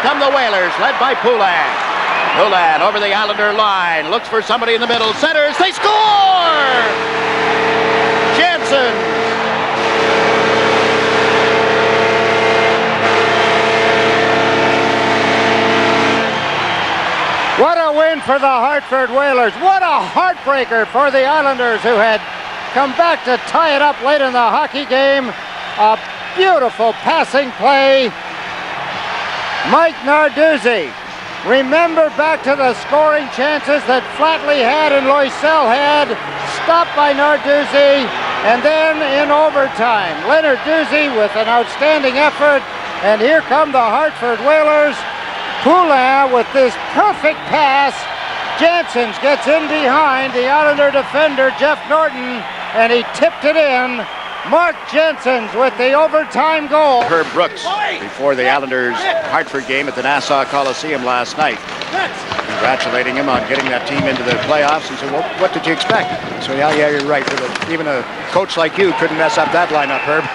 come the Whalers, led by Pilon. Pilon over the Islander line, looks for somebody in the middle, centers, they score! Jansen. What a win for the Hartford Whalers. What a heartbreaker for the Islanders, who had come back to tie it up late in the hockey game. A beautiful passing play. Mike Narduzzi. Remember back to the scoring chances that Flatley had and Loiselle had. Stopped by Narduzzi. And then in overtime, Leonard Duzzi with an outstanding effort. And here come the Hartford Whalers. Pilon with this perfect pass. Jansen gets in behind the Islander defender, Jeff Norton, and he tipped it in. Mark Jansen with the overtime goal. Herb Brooks before the Islanders Hartford game at the Nassau Coliseum last night, congratulating him on getting that team into the playoffs, and said, well, what did you expect? So yeah, you're right. Even a coach like you couldn't mess up that lineup, Herb.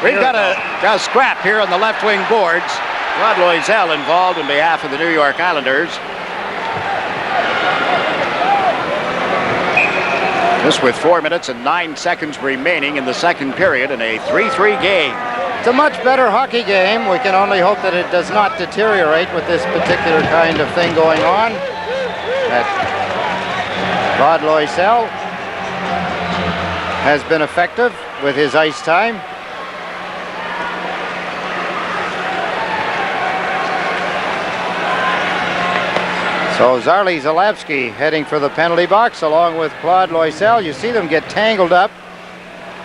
We've got a scrap here on the left wing boards. Rod Loiselle involved in behalf of the New York Islanders. This with 4 minutes and 9 seconds remaining in the second period in a 3-3 game. It's a much better hockey game. We can only hope that it does not deteriorate with this particular kind of thing going on. That Rod Loiselle has been effective with his ice time. So Zarley, Zalapski heading for the penalty box along with Claude, Loiselle. You see them get tangled up.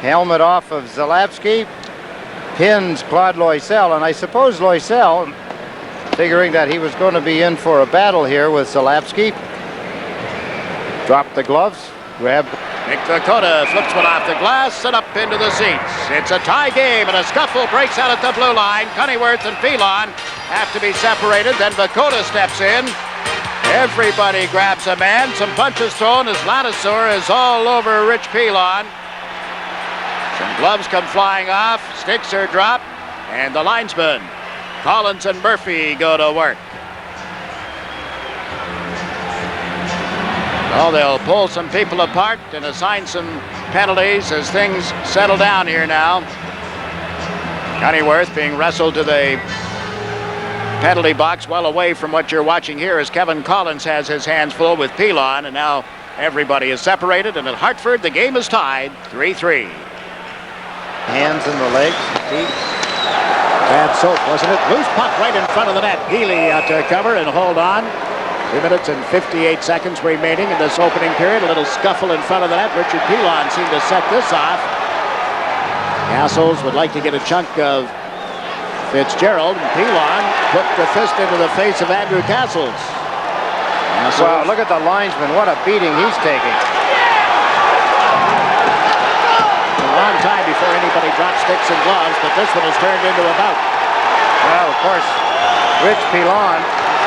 Helmet off of Zalapski. Pins Claude Loiselle. And I suppose Loiselle, figuring that he was going to be in for a battle here with Zalapski, dropped the gloves, grabbed. Nick Dakota flips one off the glass and up into the seats. It's a tie game and a scuffle breaks out at the blue line. Cunneyworth and Pilon have to be separated. Then Dakota steps in. Everybody grabs a man. Some punches thrown as Ladouceur is all over Rich Pilon. Some gloves come flying off. Sticks are dropped. And the linesmen, Collins and Murphy, go to work. Well, they'll pull some people apart and assign some penalties as things settle down here now. Cunneyworth being wrestled to the penalty box, well away from what you're watching here as Kevin Collins has his hands full with Pilon, and now everybody is separated, and at Hartford the game is tied 3-3. Hands in the legs, feet. Bad soap, wasn't it? Loose puck right in front of the net. Healy out to cover and hold on. 2 minutes and 58 seconds remaining in this opening period. A little scuffle in front of the net. Richard Pilon seemed to set this off. Cassels would like to get a chunk of Fitzgerald, and Pilon put the fist into the face of Andrew Cassels. Wow, look at the linesman. What a beating he's taking. A long time before anybody dropped sticks and gloves, but this one has turned into a bout. Well, of course, Rich Pilon,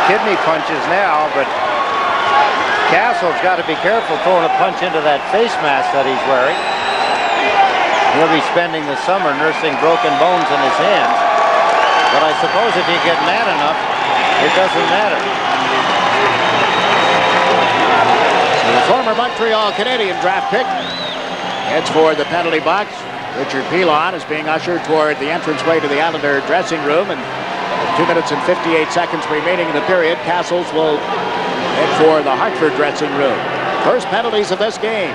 kidney punches now, but Cassels got to be careful throwing a punch into that face mask that he's wearing. He'll be spending the summer nursing broken bones in his hands. But I suppose if you get mad enough, it doesn't matter. So the former Montreal Canadian draft pick heads for the penalty box. Richard Pilon is being ushered toward the entranceway to the Islander dressing room, and 2 minutes and 58 seconds remaining in the period, Cassels will head for the Hartford dressing room. First penalties of this game.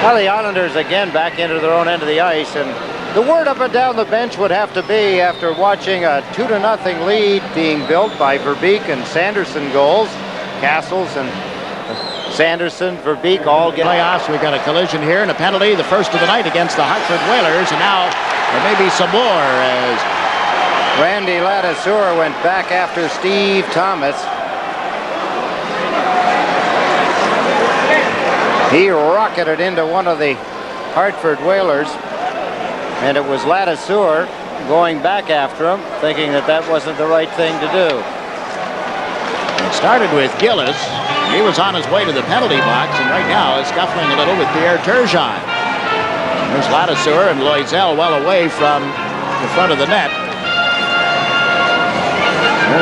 Well, the Islanders again back into their own end of the ice, and the word up and down the bench would have to be, after watching a 2-0 lead being built by Verbeek and Sanderson goals, Cassels and Sanderson, Verbeek all get playoffs. We've got a collision here and a penalty, the first of the night against the Hartford Whalers, and now there may be some more as Randy Ladouceur went back after Steve Thomas. He rocketed into one of the Hartford Whalers, and it was Ladouceur going back after him, thinking that that wasn't the right thing to do. It started with Gillis. He was on his way to the penalty box, and right now is scuffling a little with Pierre Turgeon. There's Ladouceur and Loiselle well away from the front of the net.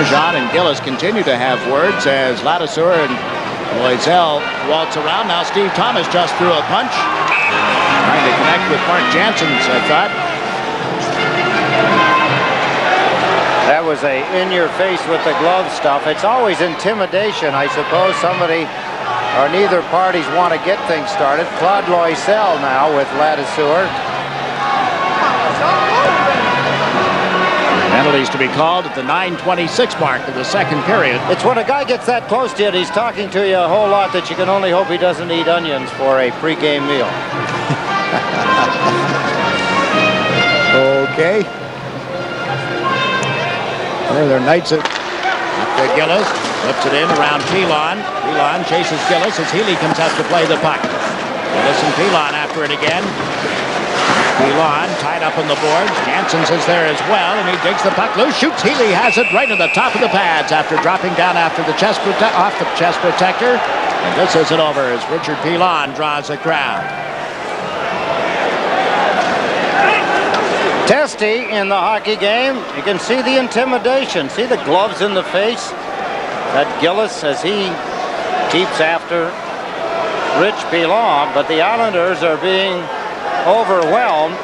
Jean and Gillis continue to have words as Ladouceur and Loiselle waltz around. Now Steve Thomas just threw a punch. Trying to connect with Mark Jansen's, I thought. That was a in-your-face with the glove stuff. It's always intimidation, I suppose. Somebody or neither parties want to get things started. Claude Loiselle now with Ladouceur. Penalties to be called at the 9:26 mark of the second period. It's when a guy gets that close to you, he's talking to you a whole lot that you can only hope he doesn't eat onions for a pre-game meal. Okay. There are Knights at Gillis. Flips it in around Pilon. Pilon chases Gillis as Healy comes up to play the puck. Gillis and Pilon after it again. Pilon tied up on the boards. Jansen's is there as well, and he digs the puck loose. Shoots. Healy has it right in the top of the pads after dropping down after the off the chest protector. And this isn't over as Richard Pilon draws a crowd. Testy in the hockey game. You can see the intimidation. See the gloves in the face. That Gillis as he keeps after Rich Pilon, but the Islanders are being overwhelmed.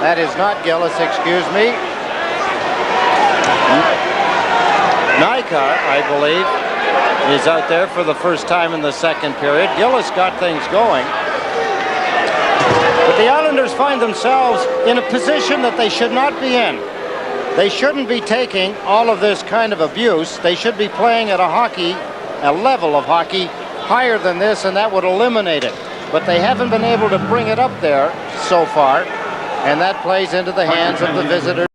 That is not Gillis, excuse me. Nyka, I believe, is out there for the first time in the second period. Gillis got things going. But the Islanders find themselves in a position that they should not be in. They shouldn't be taking all of this kind of abuse. They should be playing at a level of hockey higher than this, and that would eliminate it. But they haven't been able to bring it up there so far, and that plays into the hands of the visitors.